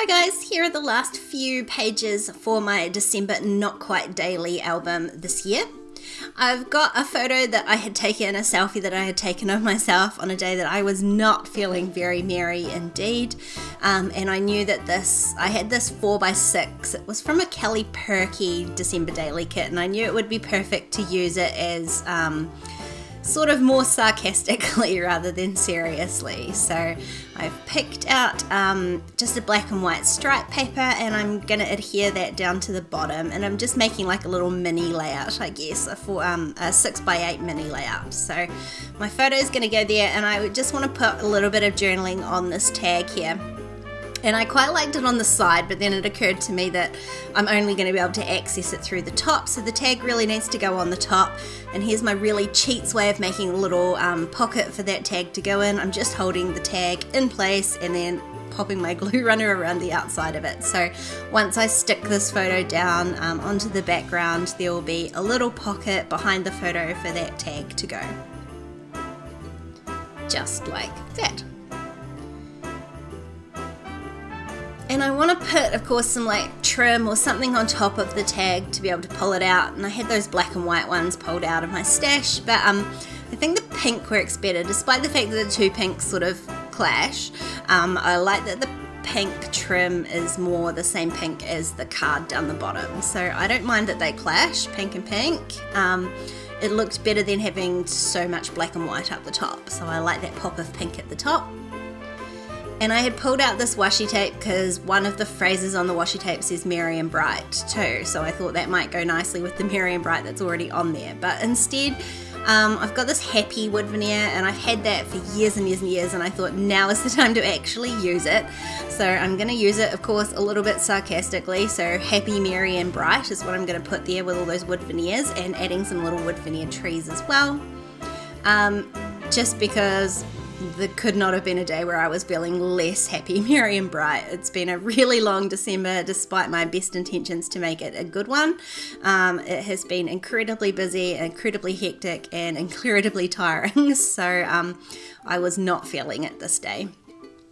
Hi guys, here are the last few pages for my December Not Quite Daily album this year. I've got a photo that I had taken, a selfie that I had taken of myself on a day that I was not feeling very merry indeed. And I knew that I had this 4x6. It was from a Kelly Perky December Daily kit, and I knew it would be perfect to use it as sort of more sarcastically rather than seriously. So I've picked out just a black and white stripe paper, and I'm going to adhere that down to the bottom, and I'm just making like a little mini layout, I guess, a 6x8 mini layout. So my photo is going to go there, and I just want to put a little bit of journaling on this tag here. And I quite liked it on the side, but then it occurred to me that I'm only going to be able to access it through the top, so the tag really needs to go on the top. And here's my really cheats way of making a little pocket for that tag to go in. I'm just holding the tag in place and then popping my glue runner around the outside of it. So once I stick this photo down onto the background, there will be a little pocket behind the photo for that tag to go. Just like that. And I want to put, of course, some like trim or something on top of the tag to be able to pull it out. And I had those black and white ones pulled out of my stash, but I think the pink works better, despite the fact that the two pinks sort of clash. I like that the pink trim is more the same pink as the card down the bottom. So I don't mind that they clash, pink and pink. It looked better than having so much black and white up the top. So I like that pop of pink at the top. And I had pulled out this washi tape because one of the phrases on the washi tape says merry and bright too, so I thought that might go nicely with the merry and bright that's already on there. But instead, I've got this happy wood veneer, and I've had that for years and years and years, and I thought now is the time to actually use it. So I'm going to use it, of course, a little bit sarcastically. So happy, merry and bright is what I'm going to put there with all those wood veneers, and adding some little wood veneer trees as well. Just because there could not have been a day where I was feeling less happy, merry and bright. It's been a really long December despite my best intentions to make it a good one. It has been incredibly busy, incredibly hectic, and incredibly tiring. So I was not feeling it this day,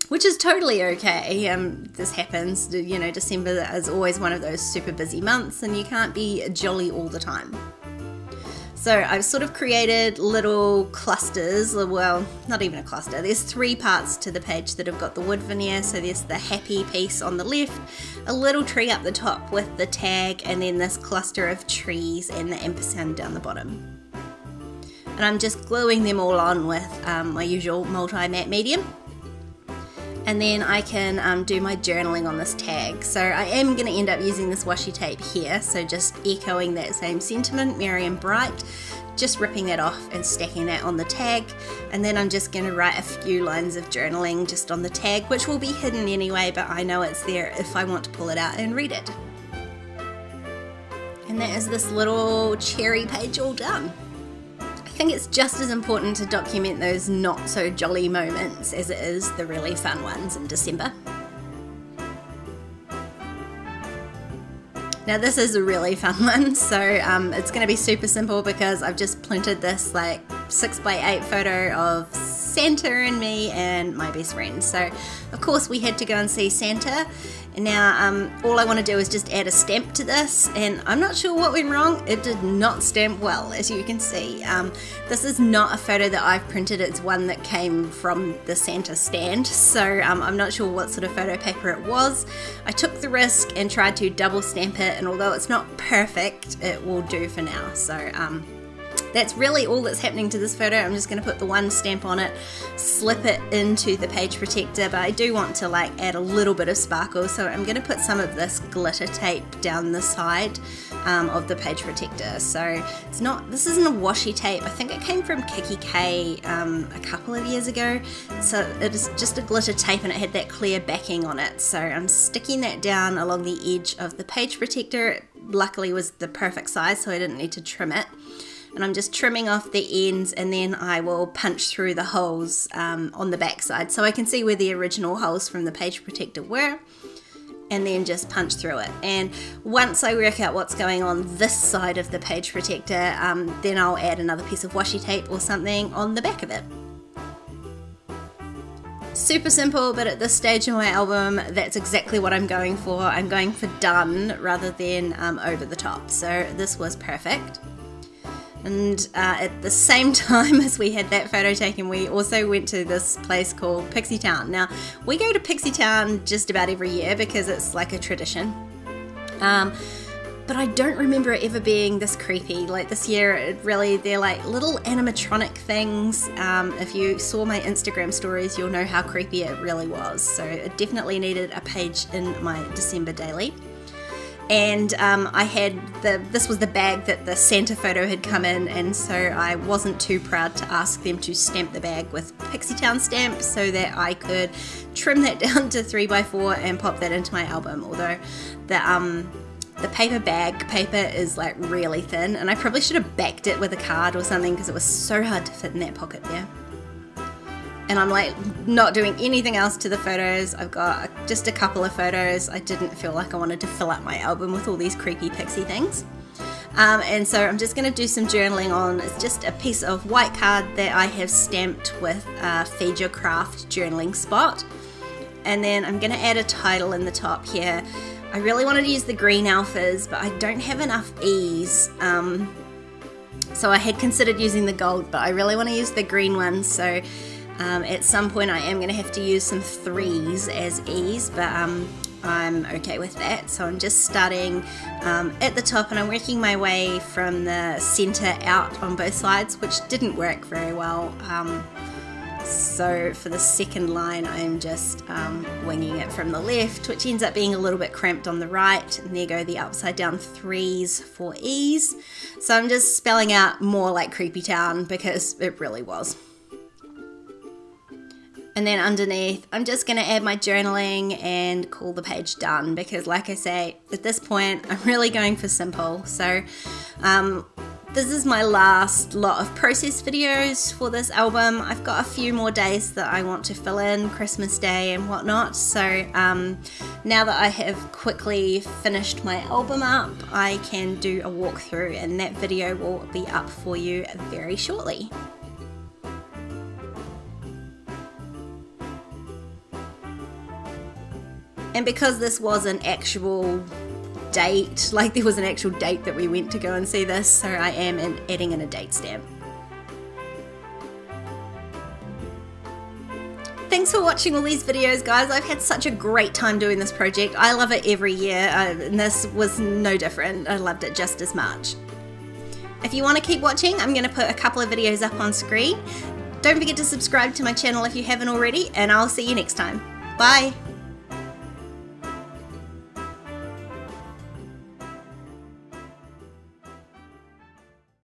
which is totally okay. This happens, you know, December is always one of those super busy months, and you can't be jolly all the time. So I've sort of created little clusters, well, not even a cluster. There's 3 parts to the page that have got the wood veneer. So there's the happy piece on the left, a little tree up the top with the tag, and then this cluster of trees and the ampersand down the bottom. And I'm just gluing them all on with my usual multi-matte medium. And then I can do my journaling on this tag. So I am going to end up using this washi tape here, so just echoing that same sentiment, merry and bright, just ripping that off and stacking that on the tag. And then I'm just going to write a few lines of journaling just on the tag, which will be hidden anyway, but I know it's there if I want to pull it out and read it. And that is this little cherry page all done. I think it's just as important to document those not so jolly moments as it is the really fun ones in December. Now this is a really fun one, so it's going to be super simple because I've just printed this like 6x8 photo of Santa and me and my best friend. So of course we had to go and see Santa, and now all I want to do is just add a stamp to this, and I'm not sure what went wrong. It did not stamp well, as you can see. This is not a photo that I've printed, it's one that came from the Santa stand, so I'm not sure what sort of photo paper it was. I took the risk and tried to double stamp it, and although it's not perfect, it will do for now. So that's really all that's happening to this photo. I'm just going to put the one stamp on it, slip it into the page protector, but I do want to like add a little bit of sparkle, so I'm going to put some of this glitter tape down the side of the page protector. So this isn't a washi tape. I think it came from Kiki K a couple of years ago. So it is just a glitter tape, and it had that clear backing on it. So I'm sticking that down along the edge of the page protector. It luckily was the perfect size, so I didn't need to trim it. And I'm just trimming off the ends, and then I will punch through the holes on the back side so I can see where the original holes from the page protector were, and then just punch through it. And once I work out what's going on this side of the page protector, then I'll add another piece of washi tape or something on the back of it. super simple, but at this stage in my album, that's exactly what I'm going for. I'm going for done rather than over the top. So this was perfect. And at the same time as we had that photo taken, we also went to this place called Pixie Town. Now, we go to Pixie Town just about every year because it's like a tradition. But I don't remember it ever being this creepy. Like this year, they're like little animatronic things. If you saw my Instagram stories, you'll know how creepy it really was. So it definitely needed a page in my December daily. And I had this was the bag that the Santa photo had come in, and so I wasn't too proud to ask them to stamp the bag with Pixie Town stamp so that I could trim that down to 3x4 and pop that into my album. Although the bag paper is like really thin, and I probably should have backed it with a card or something because it was so hard to fit in that pocket there. And I'm like not doing anything else to the photos. I've got just a couple of photos. I didn't feel like I wanted to fill up my album with all these creepy pixie things. And so I'm just going to do some journaling on, it's just a piece of white card that I have stamped with Feed Your Craft journaling spot. And then I'm going to add a title in the top here. I really wanted to use the green alphas, but I don't have enough E's. So I had considered using the gold, but I really want to use the green ones. So at some point I am going to have to use some 3s as E's, but I'm okay with that. So I'm just starting at the top, and I'm working my way from the center out on both sides, which didn't work very well. So for the second line, I'm just winging it from the left, which ends up being a little bit cramped on the right. And there go the upside down 3s for E's. So I'm just spelling out more like Creepy Town because it really was. And then underneath, I'm just going to add my journaling and call the page done because, like I say, at this point, I'm really going for simple. So this is my last lot of process videos for this album. I've got a few more days that I want to fill in, Christmas Day and whatnot. So now that I have quickly finished my album up, I can do a walkthrough, and that video will be up for you very shortly. And because this was an actual date, like there was an actual date that we went to go and see this, so I am adding in a date stamp. Thanks for watching all these videos, guys. I've had such a great time doing this project. I love it every year, and this was no different. I loved it just as much. If you want to keep watching, I'm going to put a couple of videos up on screen. Don't forget to subscribe to my channel if you haven't already, and I'll see you next time. Bye!